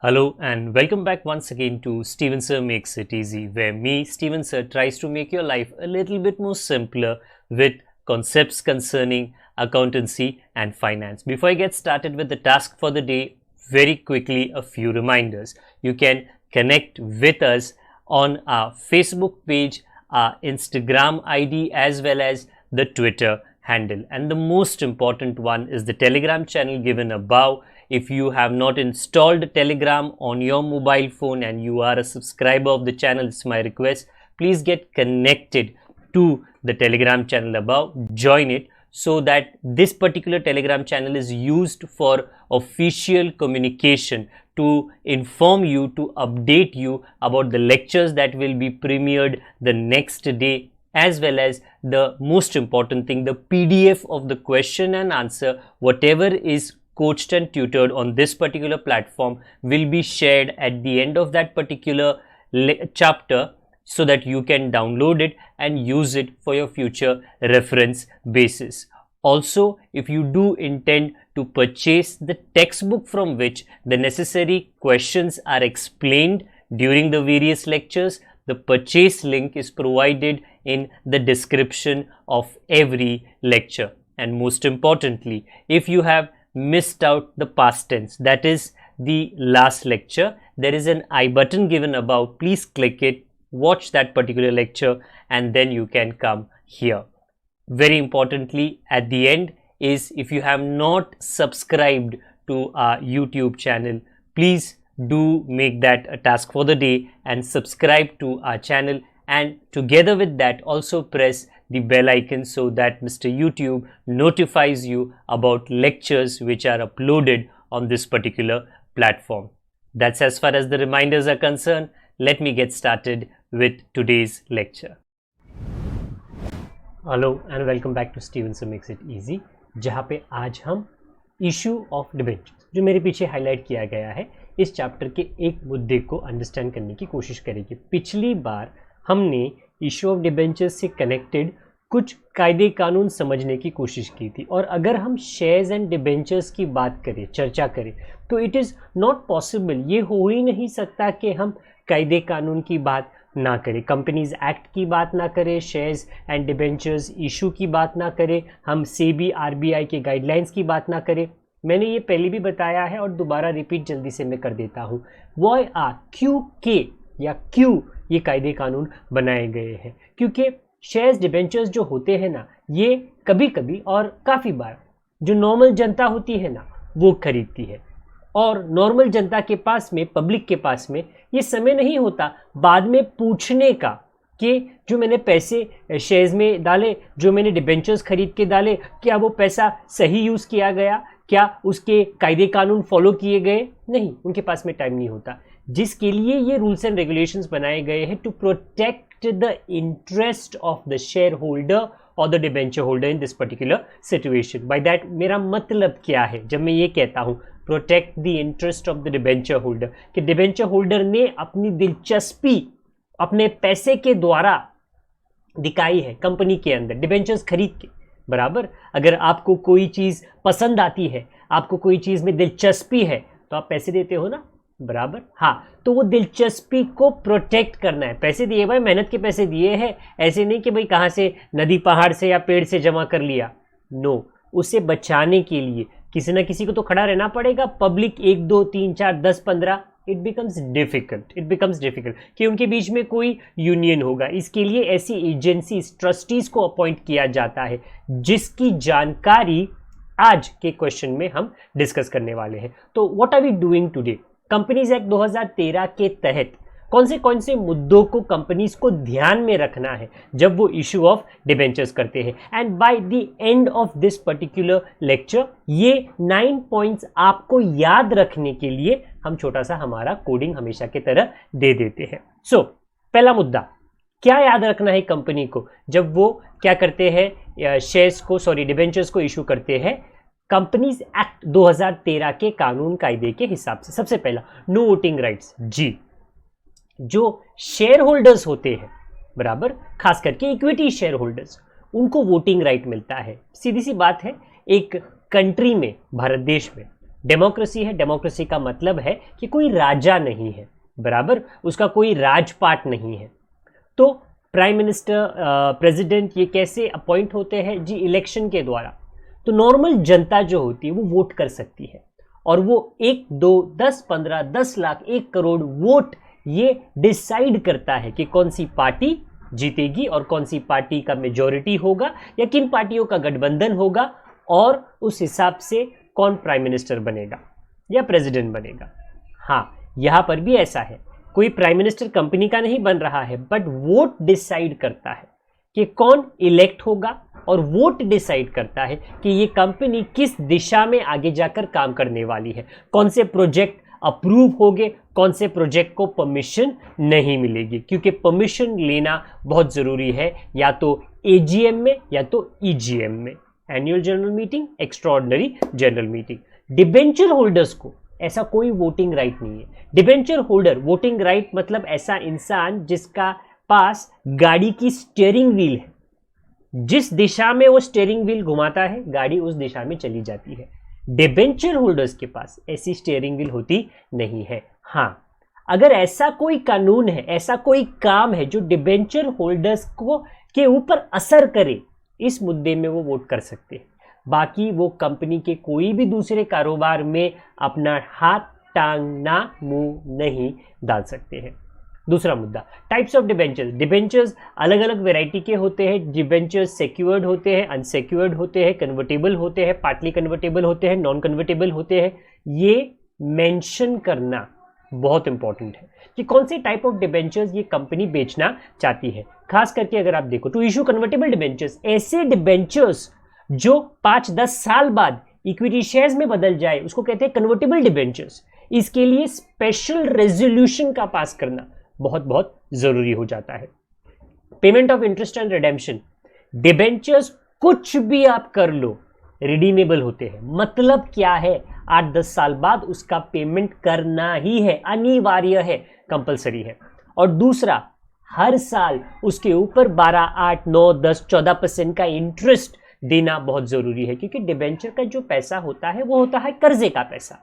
Hello and welcome back once again to Steven Sir Makes It Easy, where me, Steven Sir, tries to make your life a little bit more simpler with concepts concerning accountancy and finance. Before I get started with the task for the day, very quickly a few reminders. You can connect with us on our Facebook page, our Instagram ID, as well as the Twitter handle. And the most important one is the Telegram channel given above. If you have not installed Telegram on your mobile phone and you are a subscriber of the channel, it's my request, please get connected to the Telegram channel above, join it, so that this particular Telegram channel is used for official communication to inform you, to update you about the lectures that will be premiered the next day, as well as the most important thing, the PDF of the question and answer, whatever is coached and tutored on this particular platform will be shared at the end of that particular chapter, so that you can download it and use it for your future reference basis. Also, if you do intend to purchase the textbook from which the necessary questions are explained during the various lectures, the purchase link is provided in the description of every lecture. And most importantly, if you have missed out the past tense, that is the last lecture, there is an I button given above. Please click it, watch that particular lecture, and then you can come here. Very importantly, at the end is, if you have not subscribed to our YouTube channel, please do make that a task for the day and subscribe to our channel, and together with that also press the bell icon so that Mr. YouTube notifies you about lectures which are uploaded on this particular platform. That's as far as the reminders are concerned. Let me get started with today's lecture. Hello and welcome back to Steven Sir Makes It Easy, जहाँ पे आज हम issue of debentures, जो मेरे पीछे highlight किया गया है, इस चैप्टर के एक मुद्दे को अंडरस्टैंड करने की कोशिश करेंगे। पिछली बार हमने इशू ऑफ डिबेंचर्स से कनेक्टेड कुछ कायदे कानून समझने की कोशिश की थी, और अगर हम शेयर्स एंड डिबेंचर्स की बात करें, चर्चा करें, तो इट इज़ नॉट पॉसिबल, ये हो ही नहीं सकता कि हम कायदे कानून की बात ना करें, कंपनीज एक्ट की बात ना करें, शेयर्स एंड डिबेंचर्स इशू की बात ना करें, हम सेबी आरबीआई के गाइडलाइंस की बात ना करें। मैंने ये पहले भी बताया है और दोबारा रिपीट जल्दी से मैं कर देता हूँ। वाई आर क्यों के या क्यों ये कायदे कानून बनाए गए हैं? क्योंकि शेयर्स डिबेंचर्स जो होते हैं ना, ये कभी कभी और काफ़ी बार जो नॉर्मल जनता होती है ना, वो खरीदती है, और नॉर्मल जनता के पास में, पब्लिक के पास में ये समय नहीं होता बाद में पूछने का कि जो मैंने पैसे शेयर्स में डाले, जो मैंने डिबेंचर्स खरीद के डाले, क्या वो पैसा सही यूज़ किया गया, क्या उसके कायदे कानून फॉलो किए गए? नहीं, उनके पास में टाइम नहीं होता, जिसके लिए ये रूल्स एंड रेगुलेशंस बनाए गए हैं to protect the interest of the shareholder और the debenture holder in this particular situation. By that मेरा मतलब क्या है जब मैं ये कहता हूँ protect the interest of the debenture holder, कि डिबेंचर होल्डर ने अपनी दिलचस्पी अपने पैसे के द्वारा दिखाई है कंपनी के अंदर, डिबेंचर्स खरीद के। बराबर, अगर आपको कोई चीज़ पसंद आती है, आपको कोई चीज़ में दिलचस्पी है, तो आप पैसे देते हो ना। बराबर, हाँ, तो वो दिलचस्पी को प्रोटेक्ट करना है। पैसे दिए भाई, मेहनत के पैसे दिए हैं, ऐसे नहीं कि भाई कहाँ से नदी पहाड़ से या पेड़ से जमा कर लिया। नो, उसे बचाने के लिए किसी ना किसी को तो खड़ा रहना पड़ेगा। पब्लिक 1 2 3 4 10 15, इट बिकम्स डिफिकल्ट कि उनके बीच में कोई यूनियन होगा। इसके लिए ऐसी एजेंसीज, ट्रस्टीज को अपॉइंट किया जाता है, जिसकी जानकारी आज के क्वेश्चन में हम डिस्कस करने वाले हैं। तो what are we doing today? Companies act 2013 के तहत कौन से मुद्दों को कंपनीज को ध्यान में रखना है जब वो इशू ऑफ डिबेंचर्स करते हैं। And by the end of this particular lecture ये 9 पॉइंट्स आपको याद रखने के लिए हम छोटा सा हमारा कोडिंग हमेशा की तरह दे देते हैं। सो पहला मुद्दा, क्या याद रखना है कंपनी को जब वो क्या करते हैं, शेयर्स को, डिबेंचर्स को इशू करते हैं कंपनीज एक्ट 2013 के कानून कायदे के हिसाब से। सबसे पहला, नो वोटिंग राइट्स। जी, जो शेयर होल्डर्स होते हैं, बराबर, खास करके इक्विटी शेयर होल्डर्स, उनको वोटिंग राइट मिलता है। सीधी सी बात है, एक कंट्री में, भारत देश में डेमोक्रेसी है, डेमोक्रेसी का मतलब है कि कोई राजा नहीं है, बराबर, उसका कोई राजपाट नहीं है। तो प्राइम मिनिस्टर, प्रेसिडेंट ये कैसे अपॉइंट होते हैं जी? इलेक्शन के द्वारा। तो नॉर्मल जनता जो होती है वो वोट कर सकती है, और वो 1, 2, 10, 15, 10 लाख, 1 करोड़ वोट ये डिसाइड करता है कि कौन सी पार्टी जीतेगी और कौन सी पार्टी का मेजॉरिटी होगा या किन पार्टियों का गठबंधन होगा, और उस हिसाब से कौन प्राइम मिनिस्टर बनेगा या प्रेसिडेंट बनेगा। हाँ, यहां पर भी ऐसा है, कोई प्राइम मिनिस्टर कंपनी का नहीं बन रहा है, बट वोट डिसाइड करता है कि कौन इलेक्ट होगा, और वोट डिसाइड करता है कि ये कंपनी किस दिशा में आगे जाकर काम करने वाली है, कौन से प्रोजेक्ट अप्रूव होंगे, कौन से प्रोजेक्ट को परमिशन नहीं मिलेगी, क्योंकि परमिशन लेना बहुत ज़रूरी है, या तो एजीएम में या तो ईजीएम में, annual general meeting, extraordinary general meeting. Debenture holders को ऐसा कोई वोटिंग राइट नहीं है। डिबेंचर होल्डर, वोटिंग राइट मतलब ऐसा इंसान जिसका पास गाड़ी की स्टीयरिंग व्हील है, जिस दिशा में वो स्टीयरिंग व्हील घुमाता है गाड़ी उस दिशा में चली जाती है। डिबेंचर होल्डर्स के पास ऐसी स्टीयरिंग व्हील होती नहीं है। हाँ, अगर ऐसा कोई कानून है, ऐसा कोई काम है जो डिबेंचर होल्डर्स को के ऊपर असर करे, इस मुद्दे में वो वोट कर सकते हैं। बाकी वो कंपनी के कोई भी दूसरे कारोबार में अपना हाथ, टांग ना मुंह नहीं डाल सकते हैं। दूसरा मुद्दा, टाइप्स ऑफ डिबेंचर्स। डिबेंचर्स अलग अलग वैरायटी के होते हैं। डिबेंचर्स सिक्योर्ड होते हैं, अनसिक्योर्ड होते हैं, कन्वर्टेबल होते हैं, पार्टली कन्वर्टेबल होते हैं, नॉन कन्वर्टेबल होते हैं। ये मेंशन करना बहुत इंपॉर्टेंट है कि कौन से टाइप ऑफ डिबेंचर्स ये कंपनी बेचना चाहती है। खास करके अगर आप देखो तो इशू कन्वर्टेबल डिबेंचर्स, ऐसे डिबेंचर्स जो 5-10 साल बाद इक्विटी शेयर्स में बदल जाए, उसको कहते हैं कन्वर्टेबल डिबेंचर्स। इसके लिए स्पेशल रेजोल्यूशन का पास करना बहुत बहुत जरूरी हो जाता है। Payment of interest and redemption, debentures कुछ भी आप कर लो रिडीमेबल होते हैं। मतलब क्या है? 8-10 साल बाद उसका पेमेंट करना ही है, अनिवार्य है, कंपलसरी है। और दूसरा, हर साल उसके ऊपर 12, 8, 9, 10, 14% का इंटरेस्ट देना बहुत जरूरी है, क्योंकि डिबेंचर का जो पैसा होता है वो होता है कर्जे का पैसा।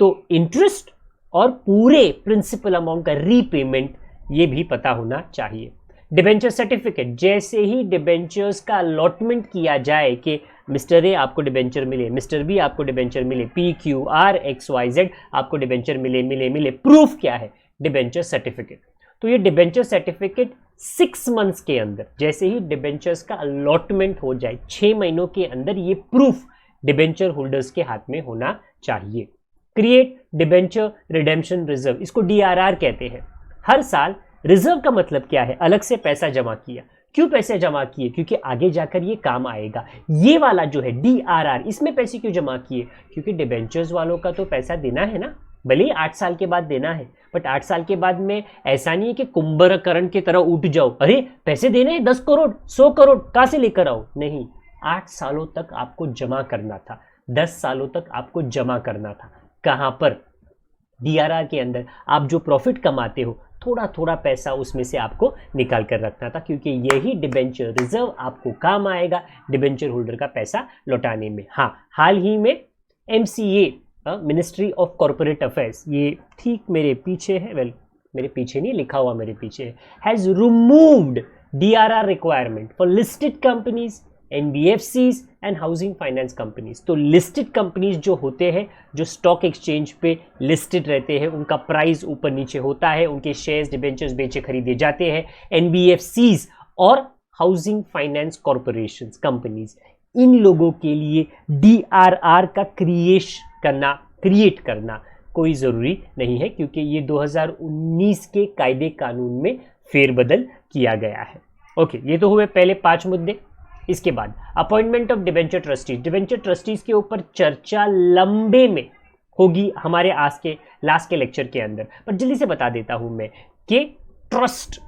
तो इंटरेस्ट और पूरे प्रिंसिपल अमाउंट का रीपेमेंट ये भी पता होना चाहिए। डिबेंचर सर्टिफिकेट, जैसे ही डिबेंचर्स का अलॉटमेंट किया जाए कि मिस्टर ए आपको डिबेंचर मिले, मिस्टर बी आपको डिबेंचर मिले, PQR XYZ आपको डिबेंचर मिले, प्रूफ क्या है? Debenture certificate. तो ये डिबेंचर सर्टिफिकेट 6 मंथ्स के अंदर, जैसे ही डिबेंचर्स का अलॉटमेंट हो जाए, 6 महीनों के अंदर ये प्रूफ डिबेंचर होल्डर्स के हाथ में होना चाहिए। क्रिएट डिबेंचर रिडेम्पशन रिजर्व, इसको DRR कहते हैं। हर साल रिजर्व का मतलब क्या है? अलग से पैसा जमा किया। क्यों पैसे जमा किए? क्योंकि आगे जाकर ये काम आएगा। ये वाला जो है DRR, इसमें पैसे क्यों जमा किए? क्योंकि डिबेंचर्स वालों का तो पैसा देना है ना, भले ही 8 साल के बाद देना है, बट 8 साल के बाद में ऐसा नहीं है कि कुंभकर्ण की तरह उठ जाओ, अरे पैसे देने हैं 10 करोड़ 100 करोड़ कहां से लेकर आओ। नहीं, 8 सालों तक आपको जमा करना था, 10 सालों तक आपको जमा करना था। कहां पर? DRR के अंदर। आप जो प्रॉफिट कमाते हो, थोड़ा थोड़ा पैसा उसमें से आपको निकाल कर रखना था, क्योंकि यही डिबेंचर रिजर्व आपको काम आएगा डिबेंचर होल्डर का पैसा लौटाने में। हाँ, हाल ही में MCA, ministry of corporate affairs, ये ठीक मेरे पीछे है, वेल मेरे पीछे नहीं लिखा हुआ, मेरे पीछे है, has removed DRR requirement for listed companies, NBFCs and housing finance companies. तो लिस्टेड कंपनीज जो होते हैं, जो स्टॉक एक्सचेंज पे लिस्टेड रहते हैं, उनका प्राइस ऊपर नीचे होता है, उनके शेयर्स डिबेंचर्स बेचे खरीदे जाते हैं। NBFCs और हाउसिंग फाइनेंस कॉर्पोरेशंस कंपनीज, इन लोगों के लिए DRR का क्रिएट करना कोई ज़रूरी नहीं है, क्योंकि ये 2019 के कायदे कानून में फेरबदल किया गया है। ओके, ये तो हुए पहले 5 मुद्दे। इसके बाद appointment of debenture trustees. Debenture trustees के ऊपर चर्चा लंबे में होगी हमारे आज के लास्ट के लेक्चर के अंदर, पर जल्दी से बता देता हूं मैं कि ट्रस्ट,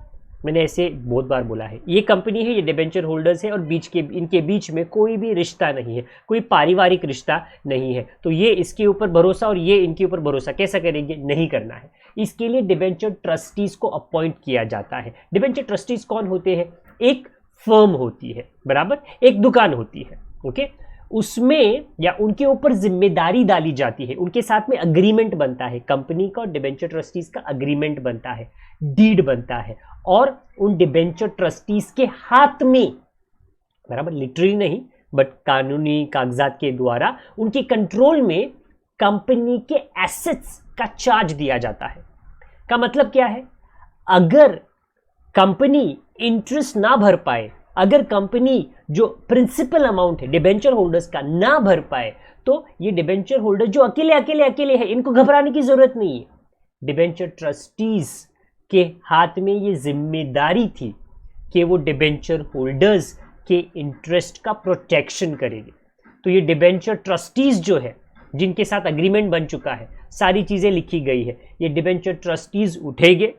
मैंने ऐसे बहुत बार बोला है, ये कंपनी है, ये डिबेंचर होल्डर्स है, और इनके बीच में कोई भी रिश्ता नहीं है, कोई पारिवारिक रिश्ता नहीं है। तो ये इसके ऊपर भरोसा और ये इनके ऊपर भरोसा कैसा करेंगे? नहीं करना है। इसके लिए डिबेंचर ट्रस्टीज को अपॉइंट किया जाता है। डिबेंचर ट्रस्टीज कौन होते हैं? एक फर्म होती है, बराबर, एक दुकान होती है, ओके। उसमें या उनके ऊपर जिम्मेदारी डाली जाती है, उनके साथ में अग्रीमेंट बनता है, कंपनी का और डिबेंचर ट्रस्टीज का अग्रीमेंट बनता है, डीड बनता है, और उन डिबेंचर ट्रस्टीज के हाथ में, बराबर लिटरली नहीं बट कानूनी कागजात के द्वारा उनके कंट्रोल में कंपनी के एसेट्स का चार्ज दिया जाता है। का मतलब क्या है, अगर कंपनी इंटरेस्ट ना भर पाए, अगर कंपनी जो प्रिंसिपल अमाउंट है डिबेंचर होल्डर्स का ना भर पाए, तो ये डिबेंचर होल्डर जो अकेले है, इनको घबराने की जरूरत नहीं है। डिबेंचर ट्रस्टीज के हाथ में ये जिम्मेदारी थी कि वो डिबेंचर होल्डर्स के इंटरेस्ट का प्रोटेक्शन करेंगे। तो ये डिबेंचर ट्रस्टीज जो है, जिनके साथ अग्रीमेंट बन चुका है, सारी चीजें लिखी गई है, ये डिबेंचर ट्रस्टीज उठेंगे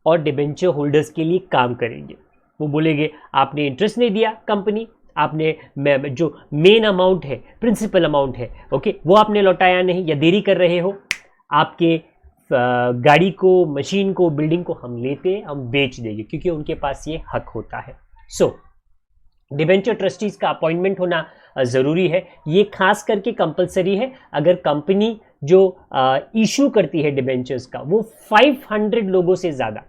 और डिबेंचर होल्डर्स के लिए काम करेंगे। वो बोलेंगे आपने इंटरेस्ट नहीं दिया कंपनी, आपने जो मेन अमाउंट है, प्रिंसिपल अमाउंट है, ओके, वो आपने लौटाया नहीं या देरी कर रहे हो, आपके गाड़ी को, मशीन को, बिल्डिंग को हम लेते, हम बेच देंगे, क्योंकि उनके पास ये हक होता है। सो डिबेंचर ट्रस्टीज का अपॉइंटमेंट होना ज़रूरी है। ये खास करके कंपलसरी है अगर कंपनी जो इशू करती है डिबेंचर्स का वो 500 लोगों से ज़्यादा,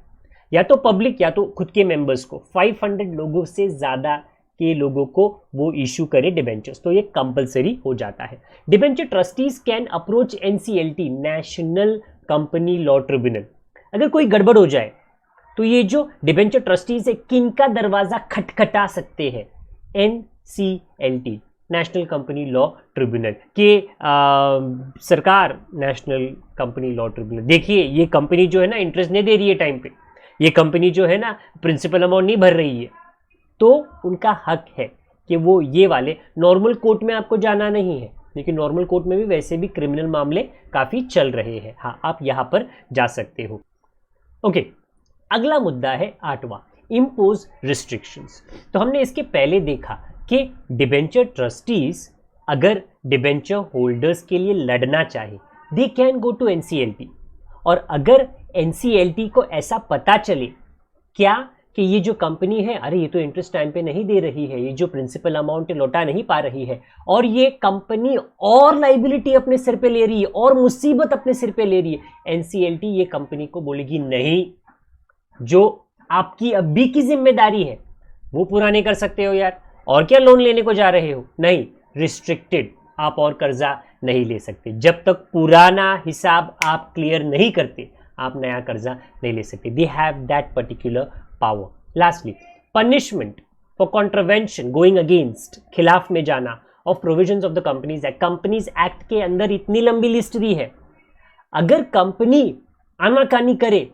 या तो पब्लिक या तो खुद के मेंबर्स को, 500 लोगों से ज़्यादा के लोगों को वो इशू करे डिबेंचर्स, तो ये कंपलसरी हो जाता है। Debenture trustees can approach NCLT, national company law tribunal. अगर कोई गड़बड़ हो जाए तो ये जो डिबेंचर ट्रस्टीज है, किनका दरवाजा खटखटा सकते हैं? NCLT, national company law tribunal के सरकार, नेशनल कंपनी लॉ ट्रिब्यूनल। देखिए ये कंपनी जो है ना इंटरेस्ट नहीं दे रही है टाइम पे, ये कंपनी जो है ना प्रिंसिपल अमाउंट नहीं भर रही है, तो उनका हक है कि वो ये वाले, नॉर्मल कोर्ट में आपको जाना नहीं है, लेकिन नॉर्मल कोर्ट में भी वैसे भी क्रिमिनल मामले काफ़ी चल रहे हैं, हाँ आप यहाँ पर जा सकते हो। ओके, अगला मुद्दा है 8वां, इम्पोज रिस्ट्रिक्शंस। तो हमने इसके पहले देखा कि डिबेंचर ट्रस्टीज अगर डिबेंचर होल्डर्स के लिए लड़ना चाहे, they can go to NCLT, और अगर NCLT को ऐसा पता चले क्या कि ये जो कंपनी है, अरे ये तो इंटरेस्ट टाइम पे नहीं दे रही है, ये जो प्रिंसिपल अमाउंट लौटा नहीं पा रही है, और ये कंपनी और लाइबिलिटी अपने सिर पे ले रही है और मुसीबत अपने सिर पे ले रही है, NCLT ये कंपनी को बोलेगी नहीं, जो आपकी अभी की जिम्मेदारी है वो पूरा नहीं कर सकते हो यार, और क्या लोन लेने को जा रहे हो, नहीं, रिस्ट्रिक्टेड, आप और कर्जा नहीं ले सकते, जब तक पुराना हिसाब आप क्लियर नहीं करते आप नया कर्जा नहीं ले सकते। They have that particular power. Lastly, punishment for contravention, going against, खिलाफ में जाना of provisions of the companies act. Companies act के अंदर इतनी लंबी लिस्ट दी है, अगर कंपनी आनाकानी करे,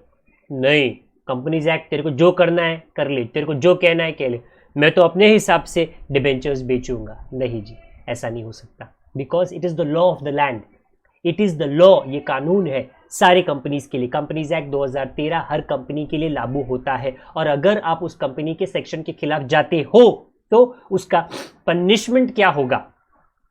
नहीं, कंपनीज एक्ट तेरे को जो करना है कर ले, तेरे को जो कहना है कह ले, मैं तो अपने हिसाब से डिबेंचर्स बेचूंगा, नहीं जी, ऐसा नहीं हो सकता, because it is the law of the land, it is the law, ये कानून है सारे कंपनीज के लिए। कंपनीज एक्ट 2013 हर कंपनी के लिए लागू होता है, और अगर आप उस कंपनी के सेक्शन के खिलाफ जाते हो तो उसका पनिशमेंट क्या होगा,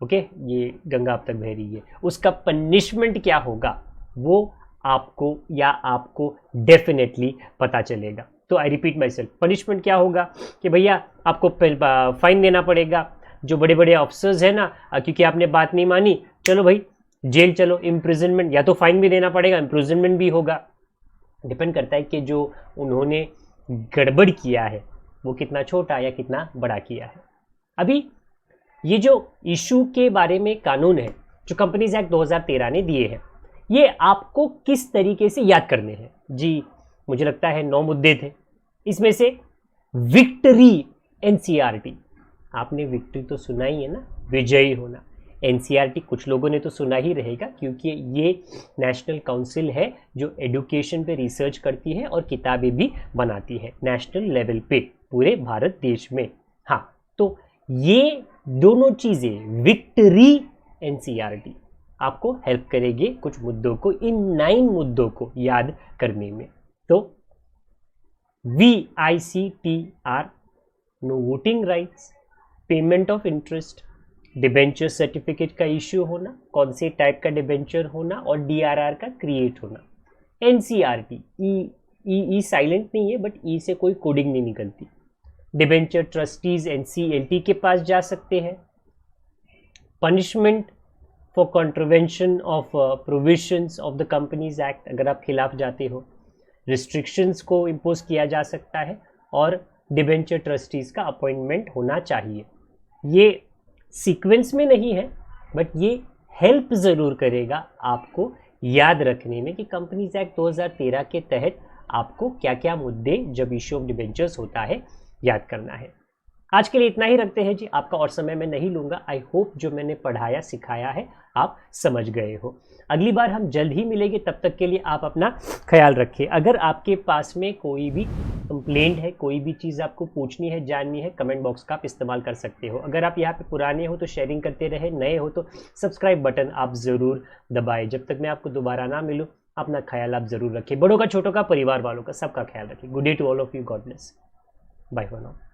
ओके, ये गंगा अब तक बह रही है, उसका पनिशमेंट क्या होगा वो आपको डेफिनेटली पता चलेगा। तो I repeat my self, punishment क्या होगा कि भैया आपको फाइन देना पड़ेगा, जो बड़े बड़े ऑफिसर्स हैं ना, क्योंकि आपने बात नहीं मानी, चलो भाई जेल चलो, इम्प्रिजनमेंट, या तो फाइन भी देना पड़ेगा, इम्प्रिजनमेंट भी होगा, डिपेंड करता है कि जो उन्होंने गड़बड़ किया है वो कितना छोटा या कितना बड़ा किया है। अभी ये जो इशू के बारे में कानून है जो कंपनीज एक्ट 2013 ने दिए हैं, ये आपको किस तरीके से याद करने हैं? जी मुझे लगता है 9 मुद्दे थे, इसमें से विक्ट्री, NCRT, आपने विक्ट्री तो सुना ही है ना, विजयी होना, NCRT कुछ लोगों ने तो सुना ही रहेगा, क्योंकि ये नेशनल काउंसिल है जो एजुकेशन पे रिसर्च करती है और किताबें भी बनाती है नेशनल लेवल पे पूरे भारत देश में। हाँ, तो ये दोनों चीज़ें, विक्ट्री, NCRT, आपको हेल्प करेगी कुछ मुद्दों को, इन 9 मुद्दों को याद करने में। तो VICTR, no voting rights, payment of interest, debenture certificate का इश्यू होना, कौन से टाइप का डिबेंचर होना, और DRR का क्रिएट होना। NCRT, ई साइलेंट नहीं है, बट ई से कोई कोडिंग नहीं निकलती। डिबेंचर ट्रस्टीज NCLT के पास जा सकते हैं, punishment for contravention of provisions of the companies act, अगर आप खिलाफ जाते हो, रिस्ट्रिक्शंस को इम्पोज किया जा सकता है, और डिबेंचर ट्रस्टीज का अपॉइंटमेंट होना चाहिए। ये सीक्वेंस में नहीं है, बट ये हेल्प ज़रूर करेगा आपको याद रखने में कि कंपनीज एक्ट 2013 के तहत आपको क्या क्या मुद्दे जब इश्यू ऑफ डिबेंचर्स होता है याद करना है। आज के लिए इतना ही रखते हैं जी, आपका और समय मैं नहीं लूँगा। आई होप जो मैंने पढ़ाया सिखाया है आप समझ गए हो। अगली बार हम जल्द ही मिलेंगे, तब तक के लिए आप अपना ख्याल रखिए। अगर आपके पास में कोई भी कंप्लेंट है, कोई भी चीज़ आपको पूछनी है, जाननी है, कमेंट बॉक्स का आप इस्तेमाल कर सकते हो। अगर आप यहाँ पे पुराने हो तो शेयरिंग करते रहे, नए हो तो सब्सक्राइब बटन आप ज़रूर दबाएं। जब तक मैं आपको दोबारा ना मिलूँ, अपना ख्याल आप ज़रूर रखिए। बड़ों का, छोटों का, परिवार वालों का, सबका ख्याल रखिए। Good day to all of you. God bless. Bye for now.